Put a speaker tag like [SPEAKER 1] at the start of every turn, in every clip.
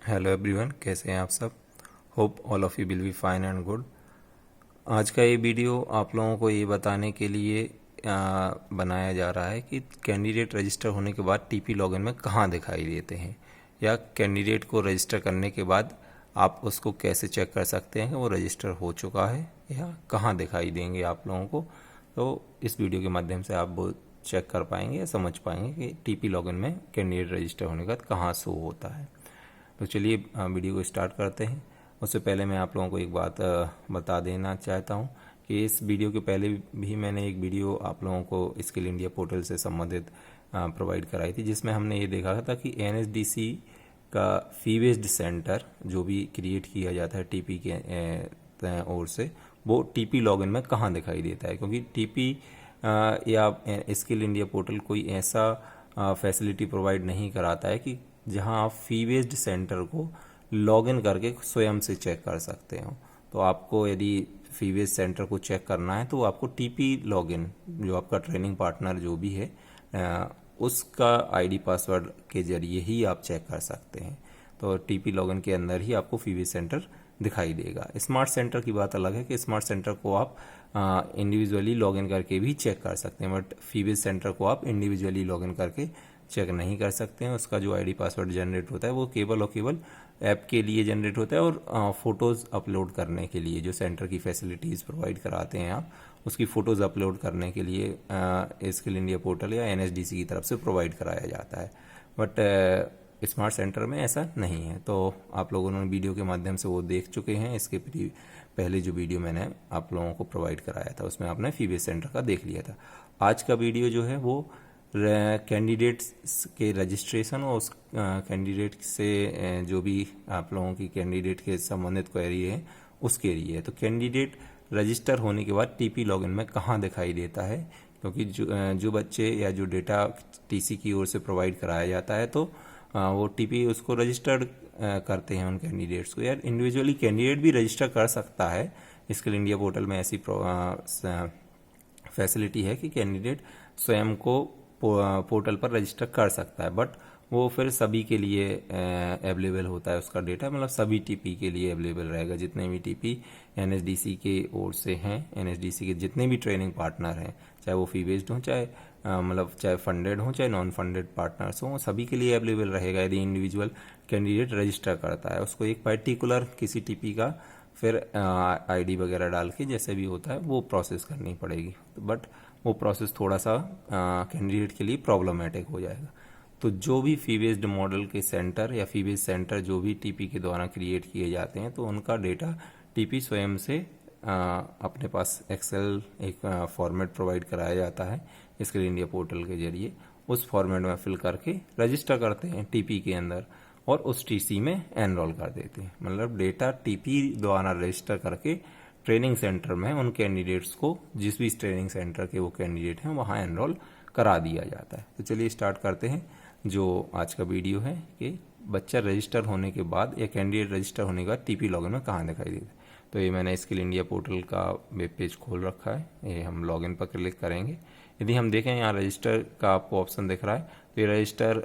[SPEAKER 1] Hello everyone, कैसे हैं आप सब। Hope all of you will be fine and good. आज का ये वीडियो आप लोगों को ये बताने के लिए बनाया जा रहा है कि कैंडिडेट रजिस्टर होने के बाद टीपी लॉगिन में कहाँ दिखाई देते हैं, या कैंडिडेट को रजिस्टर करने के बाद आप उसको कैसे चेक कर सकते हैं कि वो रजिस्टर हो चुका है या कहाँ दिखाई देंगे आप लोगों को। तो इस वीडियो के माध्यम से आप वो चेक कर पाएंगे या समझ पाएंगे कि टीपी लॉगिन में कैंडिडेट रजिस्टर होने के बाद कहाँ शो होता है। तो चलिए वीडियो को स्टार्ट करते हैं। उससे पहले मैं आप लोगों को एक बात बता देना चाहता हूँ कि इस वीडियो के पहले भी मैंने एक वीडियो आप लोगों को स्किल इंडिया पोर्टल से संबंधित प्रोवाइड कराई थी, जिसमें हमने ये देखा था कि एनएसडीसी का फी बेस्ड सेंटर जो भी क्रिएट किया जाता है टीपी के ओर से, वो टीपी लॉगिन में कहाँ दिखाई देता है। क्योंकि टीपी या स्किल इंडिया पोर्टल कोई ऐसा फैसिलिटी प्रोवाइड नहीं कराता है कि जहां आप फी बेस्ड सेंटर को लॉगिन करके स्वयं से चेक कर सकते हो। तो आपको यदि फी बेस्ड सेंटर को चेक करना है तो आपको टीपी लॉगिन, जो आपका ट्रेनिंग पार्टनर जो भी है, उसका आईडी पासवर्ड के जरिए ही आप चेक कर सकते हैं। तो टीपी लॉगिन के अंदर ही आपको फी बेस्ड सेंटर दिखाई देगा। स्मार्ट सेंटर की बात अलग है कि स्मार्ट सेंटर को आप इंडिविजुअली लॉगिन करके भी चेक कर सकते हैं, बट फी बेस्ड सेंटर को आप इंडिविजुअली लॉगिन करके चेक नहीं कर सकते हैं। उसका जो आईडी पासवर्ड जनरेट होता है वो केवल और केवल ऐप के लिए जनरेट होता है, और फ़ोटोज़ अपलोड करने के लिए जो सेंटर की फैसिलिटीज़ प्रोवाइड कराते हैं आप, उसकी फ़ोटोज़ अपलोड करने के लिए स्किल इंडिया पोर्टल या एनएसडीसी की तरफ से प्रोवाइड कराया जाता है। बट स्मार्ट सेंटर में ऐसा नहीं है। तो आप लोगों ने वीडियो के माध्यम से वो देख चुके हैं। इसके पहले जो वीडियो मैंने आप लोगों को प्रोवाइड कराया था उसमें आपने फी बेस्ड सेंटर का देख लिया था। आज का वीडियो जो है वो कैंडिडेट्स के रजिस्ट्रेशन और उस कैंडिडेट से जो भी आप लोगों की कैंडिडेट के संबंधित क्वेरी है उसके लिए। तो कैंडिडेट रजिस्टर होने के बाद टीपी लॉगिन में कहाँ दिखाई देता है, क्योंकि जो बच्चे या जो डेटा टीसी की ओर से प्रोवाइड कराया जाता है तो वो टीपी उसको रजिस्टर्ड करते हैं उन कैंडिडेट्स को। यार इंडिविजुअली कैंडिडेट भी रजिस्टर कर सकता है। स्किल इंडिया पोर्टल में ऐसी फैसिलिटी है कि कैंडिडेट स्वयं को पोर्टल पर रजिस्टर कर सकता है, बट वो फिर सभी के लिए अवेलेबल होता है उसका डेटा, मतलब सभी टीपी के लिए अवेलेबल रहेगा। जितने भी टीपी एनएसडीसी के ओर से हैं, एनएसडीसी के जितने भी ट्रेनिंग पार्टनर हैं, चाहे वो फी बेस्ड हों, चाहे चाहे फंडेड हों, चाहे नॉन फंडेड पार्टनर्स हों, सभी के लिए अवेलेबल रहेगा। यदि इंडिविजुअल कैंडिडेट रजिस्टर करता है उसको एक पर्टिकुलर किसी टीपी का फिर आईडी वगैरह डाल के जैसे भी होता है वो प्रोसेस करनी पड़ेगी। बट वो प्रोसेस थोड़ा सा कैंडिडेट के लिए प्रॉब्लमेटिक हो जाएगा। तो जो भी फी बेस्ड मॉडल के सेंटर या फी बेस्ड सेंटर जो भी टीपी के द्वारा क्रिएट किए जाते हैं, तो उनका डेटा टीपी स्वयं से अपने पास एक्सेल एक फॉर्मेट प्रोवाइड कराया जाता है स्किल इंडिया पोर्टल के जरिए। उस फॉर्मेट में फिल करके रजिस्टर करते हैं टीपी के अंदर और उस टीसी में एनरोल कर देते हैं। मतलब डेटा टीपी द्वारा रजिस्टर करके ट्रेनिंग सेंटर में उन कैंडिडेट्स को, जिस भी ट्रेनिंग सेंटर के वो कैंडिडेट हैं, वहाँ एनरोल करा दिया जाता है। तो चलिए स्टार्ट करते हैं। जो आज का वीडियो है कि बच्चा रजिस्टर होने के बाद या कैंडिडेट रजिस्टर होने के बाद टीपी लॉगिन में कहाँ दिखाई देता है। तो ये मैंने स्किल इंडिया पोर्टल का वेब पेज खोल रखा है। ये हम लॉगिन पर क्लिक करेंगे। यदि हम देखें यहाँ रजिस्टर का आपको ऑप्शन दिख रहा है, तो ये रजिस्टर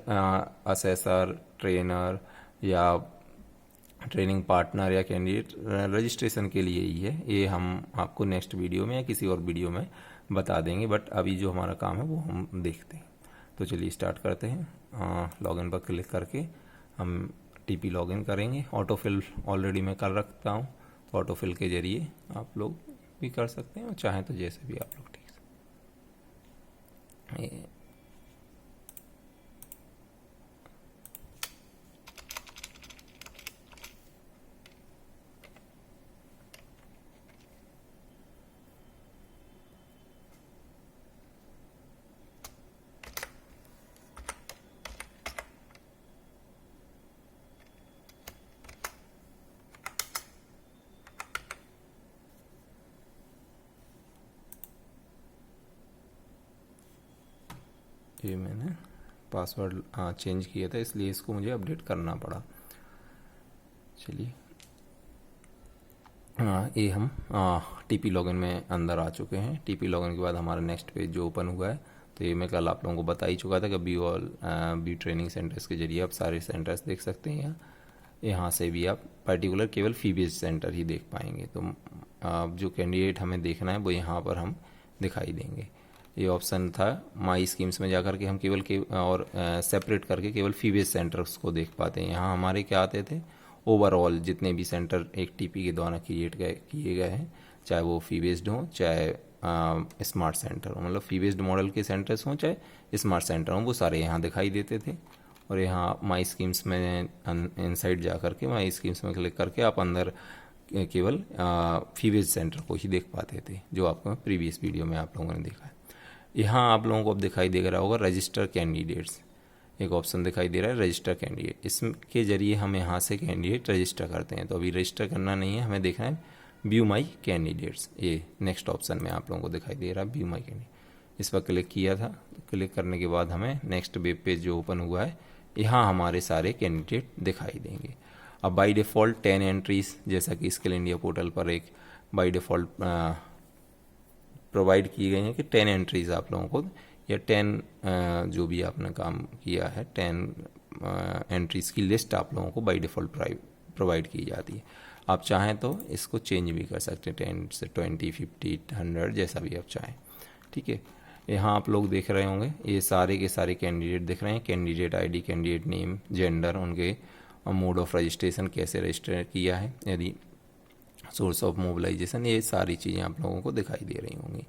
[SPEAKER 1] असेसर, ट्रेनर या ट्रेनिंग पार्टनर या कैंडिडेट रजिस्ट्रेशन के लिए ही है। ये हम आपको नेक्स्ट वीडियो में या किसी और वीडियो में बता देंगे, बट अभी जो हमारा काम है वो हम देखते हैं। तो चलिए स्टार्ट करते हैं। लॉगिन पर क्लिक करके हम टीपी लॉगिन करेंगे। ऑटोफिल ऑलरेडी मैं कर रखता हूँ, तो ऑटोफिल के जरिए आप लोग भी कर सकते हैं, और चाहें तो जैसे भी आप लोग ठीक है। ये मैंने पासवर्ड चेंज किया था, इसलिए इसको मुझे अपडेट करना पड़ा। चलिए ये हम टीपी लॉगिन में अंदर आ चुके हैं। टीपी लॉगिन के बाद हमारा नेक्स्ट पेज जो ओपन हुआ है, तो ये मैं कल आप लोगों को बता ही चुका था कि व्यू ट्रेनिंग सेंटर्स के जरिए आप सारे सेंटर्स देख सकते हैं। यहाँ से भी आप पर्टिकुलर केवल फी बेस्ड सेंटर ही देख पाएंगे। तो जो कैंडिडेट हमें देखना है वो यहाँ पर हम दिखाई देंगे। ये ऑप्शन था माई स्कीम्स में जाकर के हम केवल और सेपरेट करके केवल फी बेस्ड सेंटर्स को देख पाते हैं। यहाँ हमारे क्या आते थे, ओवरऑल जितने भी सेंटर एक टीपी के द्वारा किए गए हैं, चाहे वो फी बेस्ड हों चाहे स्मार्ट सेंटर हो, मतलब फी बेस्ड मॉडल के सेंटर्स हों चाहे स्मार्ट सेंटर हों, वो सारे यहाँ दिखाई देते थे। और यहाँ माई स्कीम्स में इनसाइड जा करके माई स्कीम्स में क्लिक करके आप अंदर केवल फी बेस्ड सेंटर को ही देख पाते थे, जो आपको प्रीवियस वीडियो में आप लोगों ने देखा है। यहाँ आप लोगों को अब दिखाई दे रहा होगा रजिस्टर कैंडिडेट्स, एक ऑप्शन दिखाई दे रहा है रजिस्टर कैंडिडेट। इसके जरिए हम यहाँ से कैंडिडेट रजिस्टर करते हैं। तो अभी रजिस्टर करना नहीं है, हमें देखना है व्यू माई कैंडिडेट्स। ये नेक्स्ट ऑप्शन में आप लोगों को दिखाई दे रहा है व्यू माई कैंडिडेट। इस पर क्लिक किया था, तो क्लिक करने के बाद हमें नेक्स्ट वेब पेज जो ओपन हुआ है, यहाँ हमारे सारे कैंडिडेट दिखाई देंगे। अब बाय डिफ़ॉल्ट 10 एंट्रीज, जैसा कि स्किल इंडिया पोर्टल पर एक बाय डिफ़ॉल्ट प्रोवाइड की गई हैं कि 10 एंट्रीज आप लोगों को, या 10 जो भी आपने काम किया है 10 एंट्रीज की लिस्ट आप लोगों को बाय डिफ़ॉल्ट प्रोवाइड की जाती है। आप चाहें तो इसको चेंज भी कर सकते हैं, 10 से 20, 50, 100 जैसा भी आप चाहें। ठीक है, यहाँ आप लोग देख रहे होंगे ये सारे के सारे कैंडिडेट दिख रहे हैं। Candidate ID, candidate name, gender, उनके मोड ऑफ रजिस्ट्रेशन, कैसे रजिस्टर किया है, यदि सोर्स ऑफ मोबिलाइजेशन, ये सारी चीज़ें आप लोगों को दिखाई दे रही होंगी।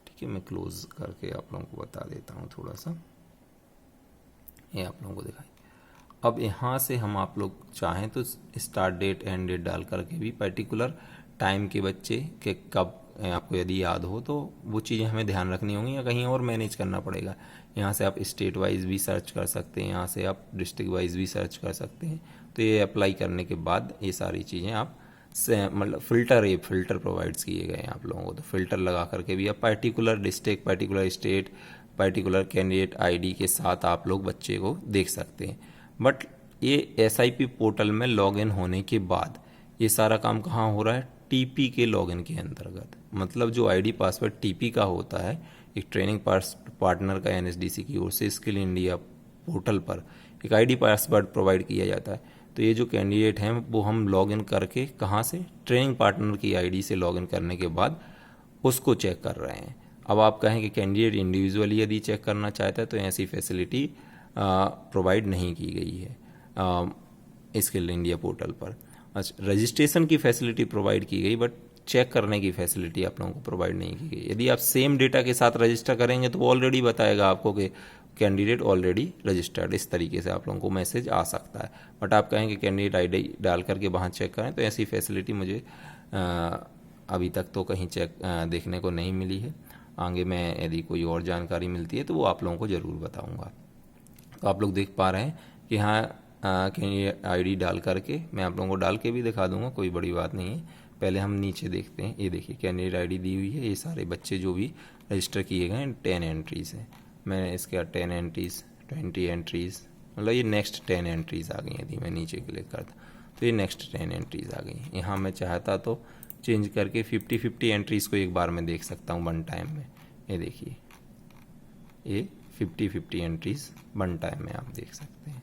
[SPEAKER 1] ठीक है, मैं क्लोज करके आप लोगों को बता देता हूँ थोड़ा सा, ये आप लोगों को दिखाई। अब यहाँ से हम आप लोग चाहें तो स्टार्ट डेट एंड डेट डाल करके भी पर्टिकुलर टाइम के बच्चे के कब आपको यदि याद हो तो वो चीज़ें हमें ध्यान रखनी होंगी, या कहीं और मैनेज करना पड़ेगा। यहाँ से आप स्टेट वाइज भी सर्च कर सकते हैं, यहाँ से आप डिस्ट्रिक्ट वाइज भी सर्च कर सकते हैं। तो ये अप्लाई करने के बाद ये सारी चीज़ें आप से मतलब फिल्टर प्रोवाइड्स किए गए हैं आप लोगों को। तो फिल्टर लगा करके भी आप particular district, particular state, particular candidate ID के साथ आप लोग बच्चे को देख सकते हैं। बट ये SIP पोर्टल में लॉगिन होने के बाद ये सारा काम कहाँ हो रहा है, TP के लॉगिन के अंतर्गत। मतलब जो आईडी पासवर्ड TP का होता है, एक ट्रेनिंग पार्टनर का NSDC की ओर से स्किल इंडिया पोर्टल पर एक आईडी पासवर्ड प्रोवाइड किया जाता है। तो ये जो कैंडिडेट हैं वो हम लॉगिन करके कहाँ से, ट्रेनिंग पार्टनर की आईडी से लॉगिन करने के बाद उसको चेक कर रहे हैं। अब आप कहें कि कैंडिडेट इंडिविजुअली यदि चेक करना चाहता है तो ऐसी फैसिलिटी प्रोवाइड नहीं की गई है स्किल इंडिया पोर्टल पर। अच्छा, रजिस्ट्रेशन की फैसिलिटी प्रोवाइड की गई, बट चेक करने की फैसिलिटी आप लोगों को प्रोवाइड नहीं की गई। यदि आप सेम डेटा के साथ रजिस्टर करेंगे तो वो ऑलरेडी बताएगा आपको कि कैंडिडेट ऑलरेडी रजिस्टर्ड, इस तरीके से आप लोगों को मैसेज आ सकता है। बट आप कहेंगे कैंडिडेट आईडी डाल करके वहाँ चेक करें, तो ऐसी फैसिलिटी मुझे अभी तक तो कहीं देखने को नहीं मिली है। आगे मैं यदि कोई और जानकारी मिलती है तो वो आप लोगों को ज़रूर बताऊँगा। तो आप लोग देख पा रहे हैं कि हाँ कैंडिडेट आईडी डाल करके, मैं आप लोगों को डाल के भी दिखा दूंगा, कोई बड़ी बात नहीं है। पहले हम नीचे देखते हैं, ये देखिए कैंडिडेट आईडी दी हुई है, ये सारे बच्चे जो भी रजिस्टर किए गए हैं 10 एंट्रीज़ हैं। मैंने इसके 10 एंट्रीज़, 20 एंट्रीज़, मतलब ये नेक्स्ट 10 एंट्रीज़ आ गई। यदि मैं नीचे क्लिक करता तो ये नेक्स्ट 10 एंट्रीज़ आ गई। यहाँ मैं चाहता तो चेंज करके 50 एंट्रीज़ को एक बार में देख सकता हूँ वन टाइम में। ये देखिए ये 50 एंट्रीज़ वन टाइम में आप देख सकते हैं।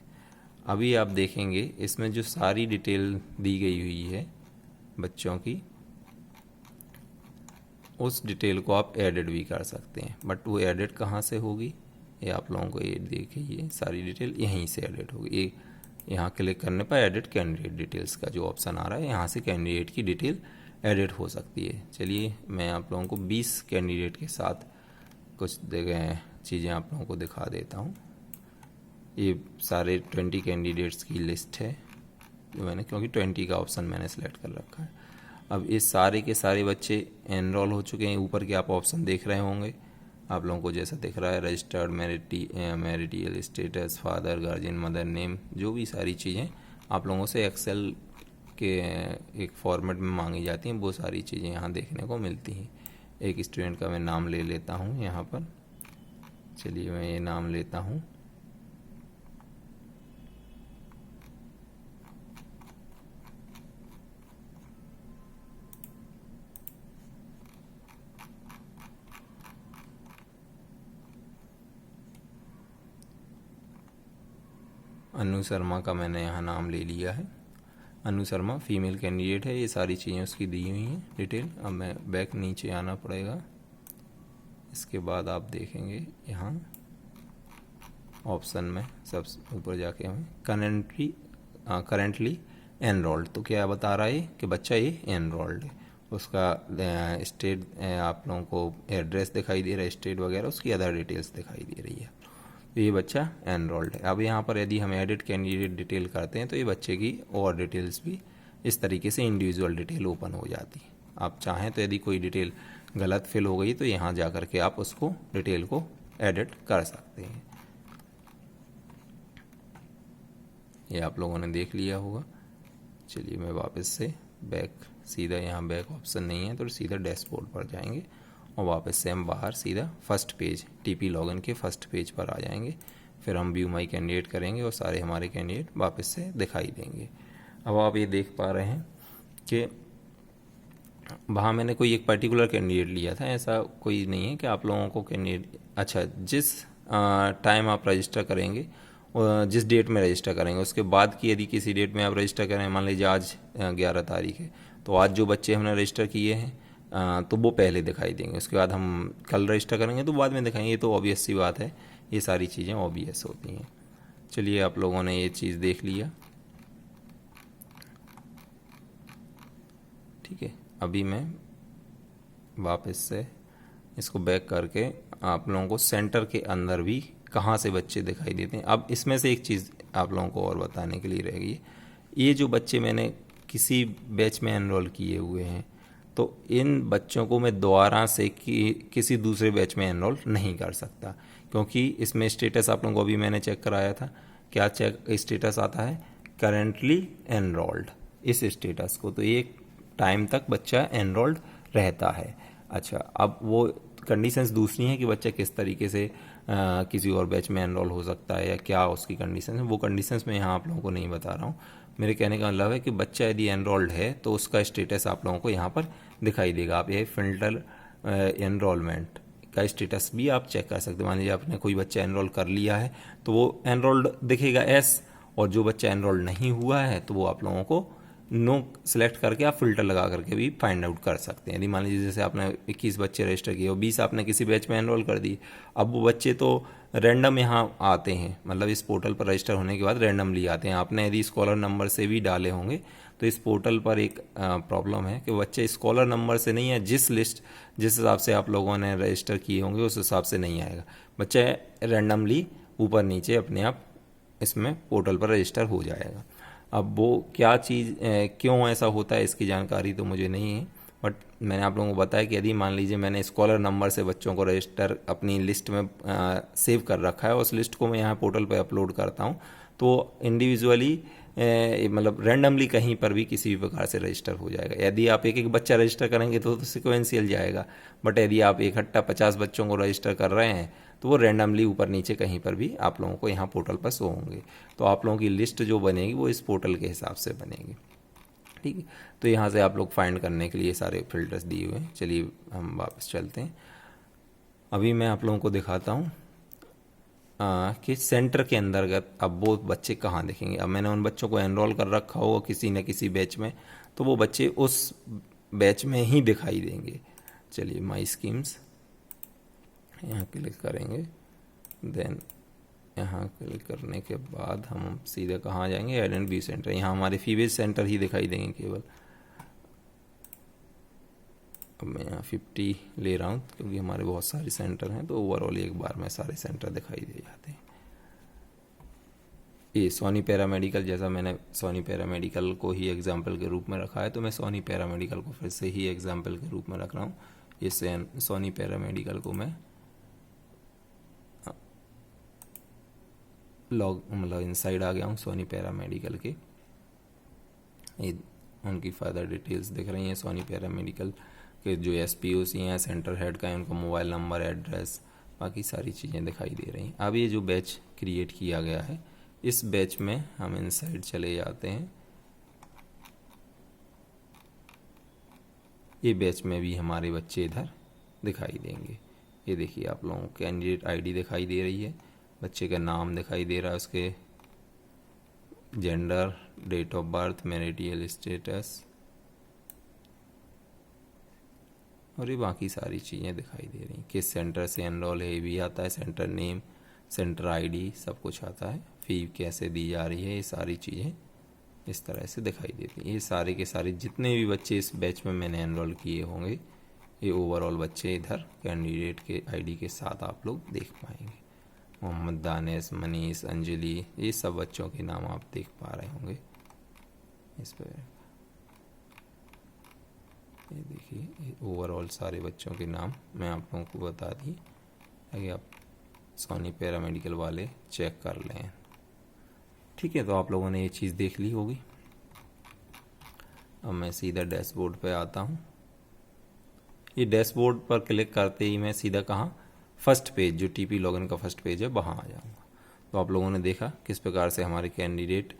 [SPEAKER 1] अभी आप देखेंगे इसमें जो सारी डिटेल दी गई हुई है बच्चों की, उस डिटेल को आप एडिट भी कर सकते हैं। बट वो एडिट कहाँ से होगी, ये आप लोगों को ये देखिए सारी डिटेल यहीं से एडिट होगी। ये यहाँ क्लिक करने पर एडिट कैंडिडेट डिटेल्स का जो ऑप्शन आ रहा है, यहाँ से कैंडिडेट की डिटेल एडिट हो सकती है। चलिए मैं आप लोगों को 20 कैंडिडेट के साथ कुछ चीज़ें आप लोगों को दिखा देता हूँ। ये सारे 20 कैंडिडेट्स की लिस्ट है जो मैंने, क्योंकि 20 का ऑप्शन मैंने सेलेक्ट कर रखा है। अब ये सारे के सारे बच्चे एनरोल हो चुके हैं। ऊपर के आप ऑप्शन देख रहे होंगे आप लोगों को, जैसा दिख रहा है registered, marital status, father, guardian, mother name, जो भी सारी चीज़ें आप लोगों से एक्सेल के एक फॉर्मेट में मांगी जाती हैं, वो सारी चीज़ें यहाँ देखने को मिलती हैं। एक स्टूडेंट का मैं नाम ले लेता हूँ यहाँ पर। चलिए मैं ये नाम लेता हूँ, अनु शर्मा का मैंने यहाँ नाम ले लिया है। अनु शर्मा फीमेल कैंडिडेट है। ये सारी चीज़ें उसकी दी हुई हैं डिटेल। अब मैं बैक नीचे आना पड़ेगा। इसके बाद आप देखेंगे यहाँ ऑप्शन में सब ऊपर जाके हमें करेंटली एनरोल्ड, तो क्या बता रहा है कि बच्चा ये एनरोल्ड है। उसका स्टेट आप लोगों को एड्रेस दिखाई दे रहा है, स्टेट वगैरह, उसकी अदर डिटेल्स दिखाई दे रही है। तो ये बच्चा एनरोल्ड है। अब यहाँ पर यदि हम एडिट कैंडिडेट डिटेल करते हैं तो ये बच्चे की और डिटेल्स भी इस तरीके से इंडिविजुअल डिटेल ओपन हो जाती है। आप चाहें तो यदि कोई डिटेल गलत फिल हो गई तो यहाँ जा कर के आप उसको डिटेल को एडिट कर सकते हैं। ये आप लोगों ने देख लिया होगा। चलिए मैं वापस से बैक, सीधा यहाँ बैक ऑप्शन नहीं है तो सीधा डैशबोर्ड पर जाएंगे और वापस से हम बाहर सीधा फर्स्ट पेज टीपी लॉगिन के फर्स्ट पेज पर आ जाएंगे। फिर हम व्यू माई कैंडिडेट करेंगे और सारे हमारे कैंडिडेट वापस से दिखाई देंगे। अब आप ये देख पा रहे हैं कि वहाँ मैंने कोई एक पर्टिकुलर कैंडिडेट लिया था, ऐसा कोई नहीं है कि आप लोगों को कैंडिडेट, अच्छा जिस टाइम आप रजिस्टर करेंगे, जिस डेट में रजिस्टर करेंगे उसके बाद की यदि किसी डेट में आप रजिस्टर करें, मान लीजिए आज 11 तारीख है, तो आज जो बच्चे हमने रजिस्टर किए हैं तो वो पहले दिखाई देंगे। उसके बाद हम कल रजिस्टर करेंगे तो बाद में दिखाएंगे। ये तो ऑब्वियस सी बात है, ये सारी चीज़ें ऑब्वियस होती हैं। चलिए आप लोगों ने ये चीज़ देख लिया, ठीक है। अभी मैं वापस से इसको बैक करके आप लोगों को सेंटर के अंदर भी कहाँ से बच्चे दिखाई देते हैं। अब इसमें से एक चीज़ आप लोगों को और बताने के लिए रहेगी, ये जो बच्चे मैंने किसी बैच में एनरोल किए हुए हैं तो इन बच्चों को मैं दोबारा से किसी दूसरे बैच में एनरोल नहीं कर सकता, क्योंकि इसमें स्टेटस आप लोगों को अभी मैंने चेक कराया था। क्या चेक स्टेटस आता है? करेंटली एनरोल्ड, इस स्टेटस को, तो एक टाइम तक बच्चा एनरोल्ड रहता है। अच्छा, अब वो कंडीशंस दूसरी हैं कि बच्चा किस तरीके से किसी और बैच में एनरोल हो सकता है या क्या उसकी कंडीशन है, वो कंडीशंस मैं यहाँ आप लोगों को नहीं बता रहा हूँ। मेरे कहने का मतलब है कि बच्चा यदि एनरोल्ड है तो उसका स्टेटस आप लोगों को यहाँ पर दिखाई देगा। आप ये फिल्टर एनरोलमेंट का स्टेटस भी आप चेक कर सकते हैं। मान लीजिए आपने कोई बच्चा एनरोल कर लिया है तो वो एनरोल्ड दिखेगा एस, और जो बच्चा एनरोल्ड नहीं हुआ है तो वो आप लोगों को नो सेलेक्ट करके आप फिल्टर लगा करके भी फाइंड आउट कर सकते हैं। यदि मान लीजिए जैसे आपने 21 बच्चे रजिस्टर किए और 20 आपने किसी बैच में एनरोल कर दिए, अब वो बच्चे तो रैंडम यहाँ आते हैं, मतलब इस पोर्टल पर रजिस्टर होने के बाद रैंडमली आते हैं। आपने यदि स्कॉलर नंबर से भी डाले होंगे तो इस पोर्टल पर एक प्रॉब्लम है कि बच्चे स्कॉलर नंबर से नहीं है, जिस हिसाब से आप लोगों ने रजिस्टर किए होंगे उस हिसाब से नहीं आएगा। बच्चा रैंडमली ऊपर नीचे अपने आप इसमें पोर्टल पर रजिस्टर हो जाएगा। अब वो क्या चीज़ क्यों ऐसा होता है इसकी जानकारी तो मुझे नहीं है, बट मैंने आप लोगों को बताया कि यदि मान लीजिए मैंने स्कॉलर नंबर से बच्चों को रजिस्टर अपनी लिस्ट में सेव कर रखा है, उस लिस्ट को मैं यहाँ पोर्टल पे अपलोड करता हूँ तो इंडिविजुअली मतलब रैंडमली कहीं पर भी किसी भी प्रकार से रजिस्टर हो जाएगा। यदि आप एक एक बच्चा रजिस्टर करेंगे तो सिक्वेंशियल जाएगा, बट यदि आप इकट्ठा 50 बच्चों को रजिस्टर कर रहे हैं तो वो रैंडमली ऊपर नीचे कहीं पर भी आप लोगों को यहाँ पोर्टल पर शो होंगे। तो आप लोगों की लिस्ट जो बनेगी वो इस पोर्टल के हिसाब से बनेगी, ठीक है। तो यहाँ से आप लोग फाइंड करने के लिए सारे फिल्टर्स दिए हुए हैं। चलिए हम वापस चलते हैं। अभी मैं आप लोगों को दिखाता हूँ कि सेंटर के अंतर्गत अब वो बच्चे कहाँ दिखेंगे। अब मैंने उन बच्चों को एनरोल कर रखा होगा किसी न किसी बैच में, तो वो बच्चे उस बैच में ही दिखाई देंगे। चलिए माई स्कीम्स यहाँ क्लिक करेंगे, देन यहाँ क्लिक करने के बाद हम सीधे कहाँ जाएंगे, एड एंड व्यू सेंटर। यहाँ हमारे फीमेल सेंटर ही दिखाई देंगे केवल। अब मैं यहाँ 50 ले रहा हूँ क्योंकि हमारे बहुत सारे सेंटर हैं, तो ओवरऑल एक बार में सारे सेंटर दिखाई दे जाते हैं। ये सोनी पैरामेडिकल, जैसा मैंने सोनी पैरामेडिकल को ही एग्जाम्पल के रूप में रखा है तो मैं सोनी पैरामेडिकल को फिर से ही एग्जाम्पल के रूप में रख रहा हूँ। ये सोनी पैरामेडिकल को मैं मतलब इनसाइड आ गया हूँ सोनी पैरामेडिकल के। ये उनकी फ़र्दर डिटेल्स दिख रही हैं। सोनी पैरामेडिकल के जो SPOC हैं, सेंटर हेड का है, उनका मोबाइल नंबर, एड्रेस, बाकी सारी चीज़ें दिखाई दे रही हैं। अब ये जो बैच क्रिएट किया गया है, इस बैच में हम इनसाइड चले जाते हैं। ये बैच में भी हमारे बच्चे इधर दिखाई देंगे। ये देखिए आप लोगों को कैंडिडेट ID दिखाई दे रही है, बच्चे का नाम दिखाई दे रहा है, उसके gender, date of birth, marital status और ये बाकी सारी चीज़ें दिखाई दे रही हैं। किस सेंटर से एनरोल है ये भी आता है, सेंटर नेम, सेंटर आईडी सब कुछ आता है। फ़ी कैसे दी जा रही है, ये सारी चीज़ें इस तरह से दिखाई देती हैं। ये सारे के सारे जितने भी बच्चे इस बैच में मैंने एनरोल किए होंगे, ये ओवरऑल बच्चे इधर कैंडिडेट के आईडी के साथ आप लोग देख पाएंगे। मोहम्मद, दानिश, मनीष, अंजलि, ये सब बच्चों के नाम आप देख पा रहे होंगे इस पर। ये देखिए ओवरऑल सारे बच्चों के नाम मैं आप लोगों को बता दी, ताकि आप सोनी पैरामेडिकल वाले चेक कर लें। ठीक है, तो आप लोगों ने ये चीज़ देख ली होगी। अब मैं सीधा डैशबोर्ड पे आता हूँ। ये डैशबोर्ड पर क्लिक करते ही मैं सीधा कहाँ, फर्स्ट पेज, जो टीपी लॉगिन का फर्स्ट पेज है वहाँ आ जाऊँगा। तो आप लोगों ने देखा किस प्रकार से हमारे कैंडिडेट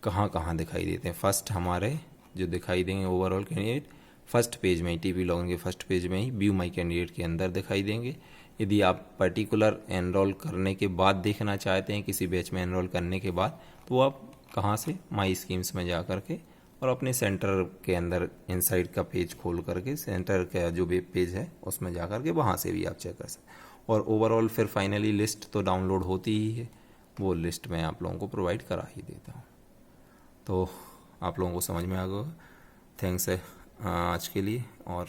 [SPEAKER 1] कहाँ कहाँ दिखाई देते हैं। फर्स्ट हमारे जो दिखाई देंगे ओवरऑल कैंडिडेट फर्स्ट पेज में ही, टीपी लॉगिन के फर्स्ट पेज में ही व्यू माई कैंडिडेट के अंदर दिखाई देंगे। यदि आप पर्टिकुलर एनरोल करने के बाद देखना चाहते हैं, किसी बैच में एनरोल करने के बाद, तो आप कहाँ से, माई स्कीम्स में जा करके और अपने सेंटर के अंदर इनसाइड का पेज खोल करके सेंटर का जो वेब पेज है उसमें जा करके वहाँ से भी आप चेक कर सकते हैं। और ओवरऑल फिर फाइनली लिस्ट तो डाउनलोड होती ही है, वो लिस्ट मैं आप लोगों को प्रोवाइड करा ही देता हूँ। तो आप लोगों को समझ में आ गया। थैंक्स है आज के लिए। और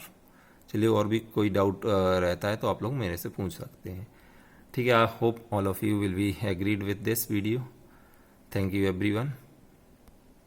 [SPEAKER 1] चलिए, और भी कोई डाउट रहता है तो आप लोग मेरे से पूछ सकते हैं। ठीक है, I hope all of you will be agreed with this video. Thank you everyone.